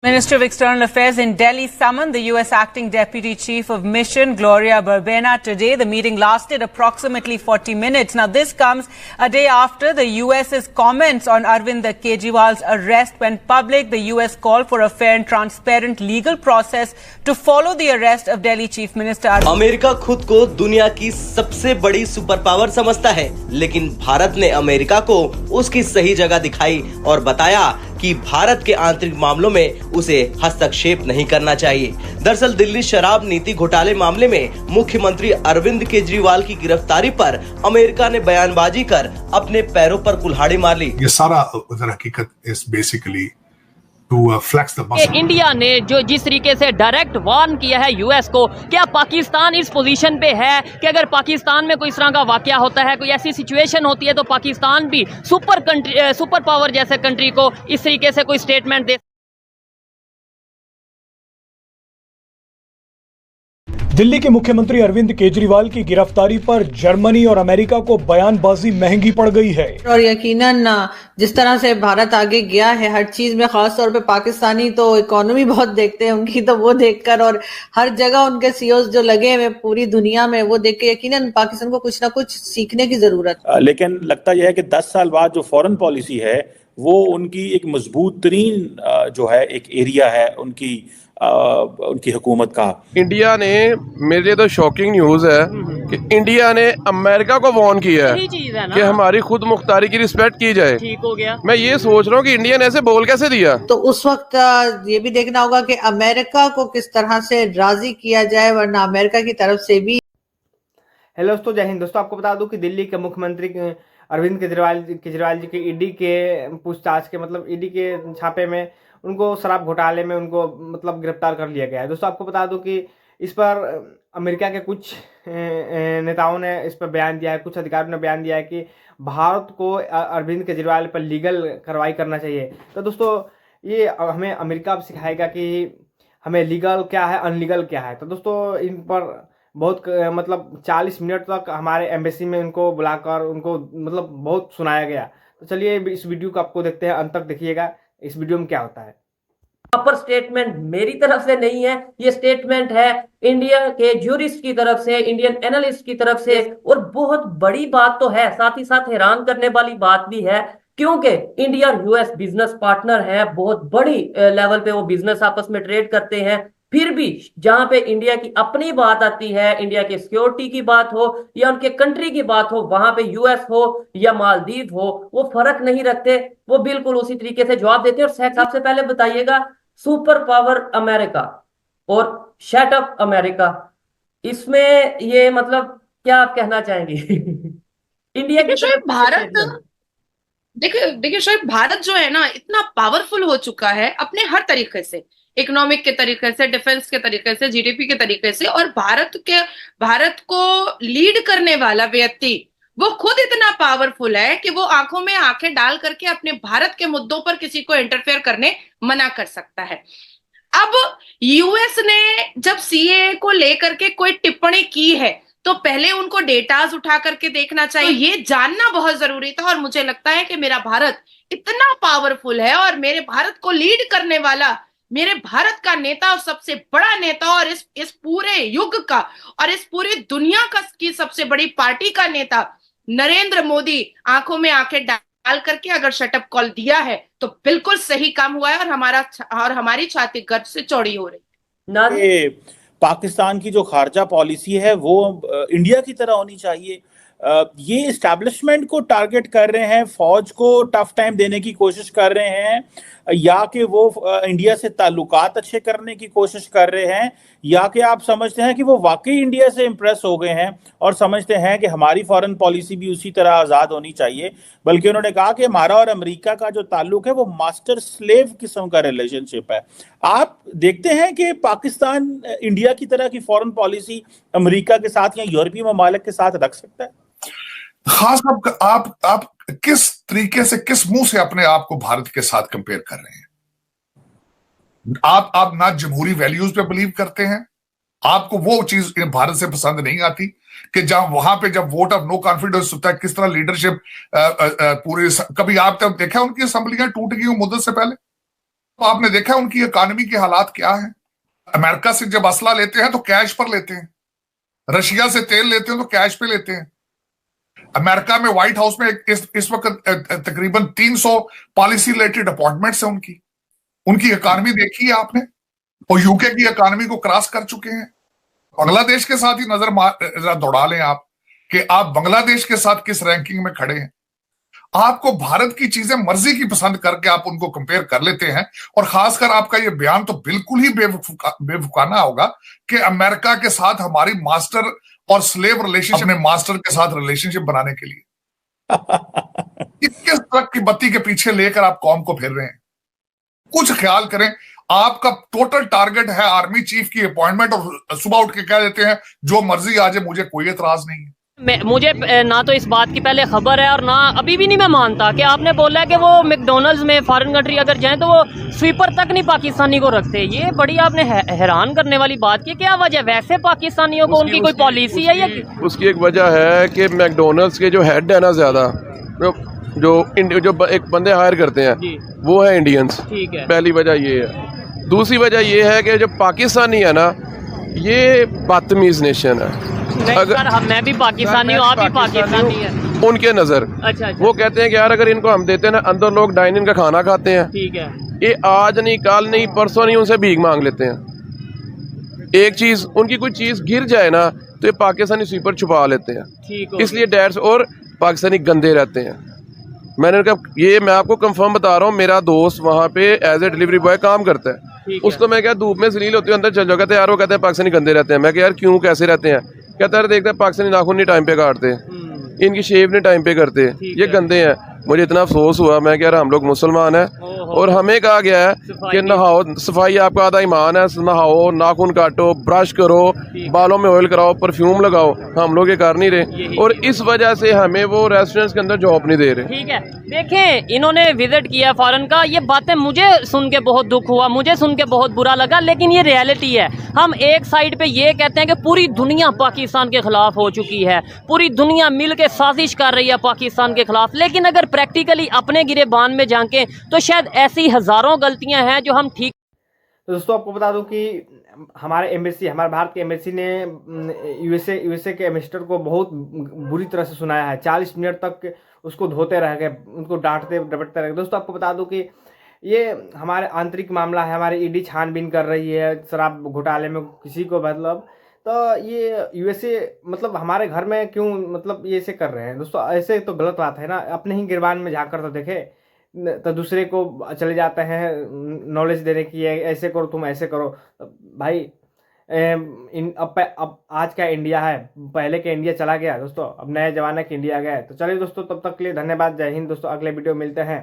Ministry of External Affairs in Delhi summoned the U.S. Acting Deputy Chief of Mission, Gloria Berbena, today. The meeting lasted approximately 40 minutes. Now, this comes a day after the U.S.'s comments on Arvind Kejriwal's arrest went public. The U.S. called for a fair and transparent legal process to follow the arrest of Delhi Chief Minister. America खुद को दुनिया की सबसे बड़ी super power समझता है, लेकिन भारत ने अमेरिका को उसकी सही जगह दिखाई और बताया कि भारत के आंतरिक मामलों में उसे हस्तक्षेप नहीं करना चाहिए। दरअसल दिल्ली शराब नीति घोटाले मामले में मुख्यमंत्री अरविंद केजरीवाल की गिरफ्तारी पर अमेरिका ने बयानबाजी कर अपने पैरों पर कुल्हाड़ी मार ली। ये सारा हकीकत is basically to flex the muscle. India ने जो जिस तरीके से डायरेक्ट वार्न किया है यूएस को, क्या पाकिस्तान इस पोजीशन पे है कि अगर पाकिस्तान में कोई इस तरह का वाकया होता है, कोई ऐसी सिचुएशन होती है, तो पाकिस्तान भी सुपर पावर जैसे कंट्री को इस तरीके से कोई स्टेटमेंट दे। दिल्ली के मुख्यमंत्री अरविंद केजरीवाल की गिरफ्तारी पर जर्मनी और अमेरिका को बयानबाजी महंगी पड़ गई है। और यकीनन जिस तरह से भारत आगे गया है हर चीज में, खास तौर पे पाकिस्तानी तो इकोनॉमी बहुत देखते हैं उनकी, तो वो देखकर और हर जगह उनके सीईओज जो लगे हुए पूरी दुनिया में, वो देख के यकीनन पाकिस्तान को कुछ ना कुछ सीखने की जरूरत। लेकिन लगता यह है कि 10 साल बाद जो फॉरेन पॉलिसी है वो उनकी एक मजबूत तरीन जो है एक एरिया है उनकी हुकूमत का। इंडिया ने, मेरे लिए तो शॉकिंग न्यूज है कि इंडिया ने अमेरिका को वार्न किया है कि हमारी खुद मुख्तारी की रिस्पेक्ट की जाए। ठीक हो गया। मैं ये सोच रहा हूँ कि इंडिया ने ऐसे बोल कैसे दिया। तो उस वक्त ये भी देखना होगा कि अमेरिका को किस तरह से राजी किया जाए, वरना अमेरिका की तरफ से भी। हेलो दोस्तों, जय हिंद। दोस्तों आपको बता दूं कि दिल्ली के मुख्यमंत्री अरविंद केजरीवाल जी के ईडी के पूछताछ के ईडी के छापे में उनको शराब घोटाले में उनको गिरफ्तार कर लिया गया है। दोस्तों आपको बता दूं कि इस पर अमेरिका के कुछ नेताओं ने इस पर बयान दिया है, कुछ अधिकारियों ने बयान दिया है कि भारत को अरविंद केजरीवाल पर लीगल कार्रवाई करना चाहिए। तो दोस्तों ये हमें अमेरिका अब सिखाएगा कि हमें लीगल क्या है, अनलीगल क्या है। तो दोस्तों इन पर बहुत 40 मिनट तक हमारे एम्बेसी में उनको बुलाकर उनको बहुत सुनाया गया। तो चलिए इस वीडियो को आपको देखते हैं, अंत तक देखिएगा इस वीडियो में क्या होता है। प्रॉपर स्टेटमेंट मेरी तरफ से नहीं है, ये स्टेटमेंट है इंडिया के ज्यूरिस्ट की तरफ से, इंडियन एनालिस्ट की तरफ से। और बहुत बड़ी बात तो है, साथ ही साथ हैरान करने वाली बात भी है, क्योंकि इंडिया और यूएस बिजनेस पार्टनर है, बहुत बड़ी लेवल पे वो बिजनेस आपस में ट्रेड करते हैं। फिर भी जहां पे इंडिया की अपनी बात आती है, इंडिया की सिक्योरिटी की बात हो या उनके कंट्री की बात हो, वहां पे यूएस हो या मालदीव हो, वो फर्क नहीं रखते, वो बिल्कुल उसी तरीके से जवाब देते हैं। और सबसे पहले बताइएगा, सुपर पावर अमेरिका और शट अप अमेरिका, इसमें ये क्या आप कहना चाहेंगे? इंडिया के शायद भारत, देखिए शायद भारत जो है ना इतना पावरफुल हो चुका है अपने हर तरीके से, इकोनॉमिक के तरीके से, डिफेंस के तरीके से, जीडीपी के तरीके से, और भारत को लीड करने वाला व्यक्ति वो खुद इतना पावरफुल है कि वो आंखों में आंखें डाल करके अपने भारत के मुद्दों पर किसी को इंटरफेयर करने मना कर सकता है। अब यूएस ने जब सीएए को लेकर के कोई टिप्पणी की है तो पहले उनको डेटाज उठा करके देखना चाहिए, ये जानना बहुत जरूरी था। और मुझे लगता है कि मेरा भारत इतना पावरफुल है और मेरे भारत को लीड करने वाला, मेरे भारत का नेता और सबसे बड़ा नेता और इस पूरे युग का और इस पूरी दुनिया की सबसे बड़ी पार्टी का नेता नरेंद्र मोदी आंखों में आंखें डाल करके अगर शटअप कॉल दिया है तो बिल्कुल सही काम हुआ है और हमारी छाती गर्व से चौड़ी हो रही है। पाकिस्तान की जो खारजा पॉलिसी है वो इंडिया की तरह होनी चाहिए। ये एस्टैब्लिशमेंट को टारगेट कर रहे हैं, फौज को टफ टाइम देने की कोशिश कर रहे हैं, या कि वो इंडिया से ताल्लुकात अच्छे करने की कोशिश कर रहे हैं, या कि आप समझते हैं कि वो वाकई इंडिया से इम्प्रेस हो गए हैं और समझते हैं कि हमारी फॉरेन पॉलिसी भी उसी तरह आज़ाद होनी चाहिए। बल्कि उन्होंने कहा कि हमारा और अमेरिका का जो ताल्लुक है वो मास्टर स्लेव किस्म का रिलेशनशिप है। आप देखते हैं कि पाकिस्तान इंडिया की तरह की फॉरेन पॉलिसी अमेरिका के साथ या यूरोपीय ममालिक के साथ रख सकता है? खास आप किस तरीके से, किस मुंह से अपने आप को भारत के साथ कंपेयर कर रहे हैं? आप ना जमहूरी वैल्यूज पे बिलीव करते हैं, आपको वो चीज भारत से पसंद नहीं आती कि जहां वहां पे जब वोट ऑफ नो कॉन्फिडेंस होता है, किस तरह लीडरशिप पूरे, कभी आप तब देखा उनकी असेंबलियां टूट गई मुद्दत से पहले? तो आपने देखा उनकी इकोनॉमी के हालात क्या है। अमेरिका से जब असला लेते हैं तो कैश पर लेते हैं, रशिया से तेल लेते हैं तो कैश पे लेते हैं। अमेरिका में व्हाइट हाउस में इस वक्त तकरीबन 300 पॉलिसी रिलेटेड अपॉइंटमेंट्स हैं उनकी इकोनॉमी देखी है आपने, और यूके की इकोनॉमी को क्रॉस कर चुके हैं। बांग्लादेश के साथ ही नजर दौड़ा लें आप कि आप बांग्लादेश के साथ किस रैंकिंग में खड़े हैं। आपको भारत की चीजें मर्जी की पसंद करके आप उनको कंपेयर कर लेते हैं, और खासकर आपका ये बयान तो बिल्कुल ही बेवकूफाना होगा कि अमेरिका के साथ हमारी मास्टर और स्लेव रिलेशनशिप में मास्टर के साथ रिलेशनशिप बनाने के लिए किस ट्रक की बत्ती के पीछे लेकर आप कौम को फिर रहे हैं। कुछ ख्याल करें। आपका टोटल टारगेट है आर्मी चीफ की अपॉइंटमेंट, और सुबह उठ के कह देते हैं जो मर्जी आ जाए, मुझे कोई एतराज नहीं है। मुझे ना तो इस बात की पहले खबर है और ना अभी भी नहीं मैं मानता कि आपने बोला है कि वो मैकडोनल्ड्स में फॉरेन कंट्री अगर जाएं तो वो स्वीपर तक नहीं पाकिस्तानी को रखते। ये बड़ी आपने हैरान करने वाली बात की। क्या वजह, वैसे पाकिस्तानियों को उनकी कोई पॉलिसी है या? उसकी एक वजह है कि मैकडोनल्ड्स के जो हेड है ना, ज्यादा जो एक बंदे हायर करते हैं वो है इंडियंस। ठीक है, पहली वजह ये है। दूसरी वजह ये है कि जो पाकिस्तानी है ना, ये बदतमीज नेशन है। अगर मैं भी पाकिस्तानी हूँ, आप भी पाकिस्तानी हैं, उनके नजर अच्छा। वो कहते हैं कि यार अगर इनको हम देते हैं ना, अंदर लोग डाइनिंग का खाना खाते हैं, ठीक है, ये आज नहीं कल नहीं परसों नहीं उनसे भीख मांग लेते हैं। एक चीज उनकी कोई चीज गिर जाए ना तो ये पाकिस्तानी स्वीपर छुपा लेते हैं, इसलिए डैड्स और पाकिस्तानी गंदे रहते हैं। मैंने कहा ये मैं आपको कंफर्म बता रहा हूँ, मेरा दोस्त वहाँ पे एज ए डिलीवरी बॉय काम करता है। उसको मैं क्या धूप में जलील होती है अंदर चल जाओ, कहते हैं यार वो कहते हैं पाकिस्तानी गंदे रहते हैं। मैं क्या यार क्यों कैसे रहते हैं? कहता है देखते हैं पाकिस्तानी नाखून नहीं टाइम पे काटते, इनकी शेव नहीं टाइम पे करते, ये गंदे हैं। मुझे इतना अफसोस हुआ, मैं कह रहा हम लोग मुसलमान हैं और हमें कहा गया है कि नहाओ, सफाई आपका आधा ईमान है, नहाओ, नाखून काटो, ब्रश करो, बालों में ऑयल कराओ, परफ्यूम लगाओ। हम लोग ये कर नहीं रहे और इस वजह से हमें वो रेस्टोरेंट्स के अंदर जॉब नहीं दे रहे। ठीक है, देखें इन्होंने विजिट किया फॉरेन का, ये बातें मुझे सुन के बहुत दुख हुआ, मुझे सुन के बहुत बुरा लगा, लेकिन ये रियलिटी है। हम एक साइड पे ये कहते हैं कि पूरी दुनिया पाकिस्तान के खिलाफ हो चुकी है, पूरी दुनिया मिल के साजिश कर रही है पाकिस्तान के खिलाफ, लेकिन अगर प्रैक्टिकली अपने गिरेबान में झांके तो शायद ऐसी हजारों गलतियां हैं जो हम ठीक। तो दोस्तों आपको बता दूं कि हमारे भारत के एम्बेसी ने यूएसए के एम्बेसडर को बहुत बुरी तरह से सुनाया है। 40 मिनट तक उसको धोते रह गए, उनको डांटते डपटते रह गए। दोस्तों आपको बता दूं कि ये हमारे आंतरिक मामला है, हमारी ईडी छानबीन कर रही है शराब घोटाले में किसी को, मतलब तो ये यूएसए मतलब हमारे घर में क्यों मतलब ये ऐसे कर रहे हैं। दोस्तों ऐसे तो गलत बात है ना, अपने ही गिरबान में झाँक कर तो देखे, तो दूसरे को चले जाते हैं नॉलेज देने की, ऐसे करो तुम ऐसे करो। भाई अब आज का इंडिया है, पहले का इंडिया चला गया दोस्तों, अब नए जमाने का इंडिया गया है। तो चलिए दोस्तों, तब तक के लिए धन्यवाद, जय हिंद दोस्तों, अगले वीडियो मिलते हैं।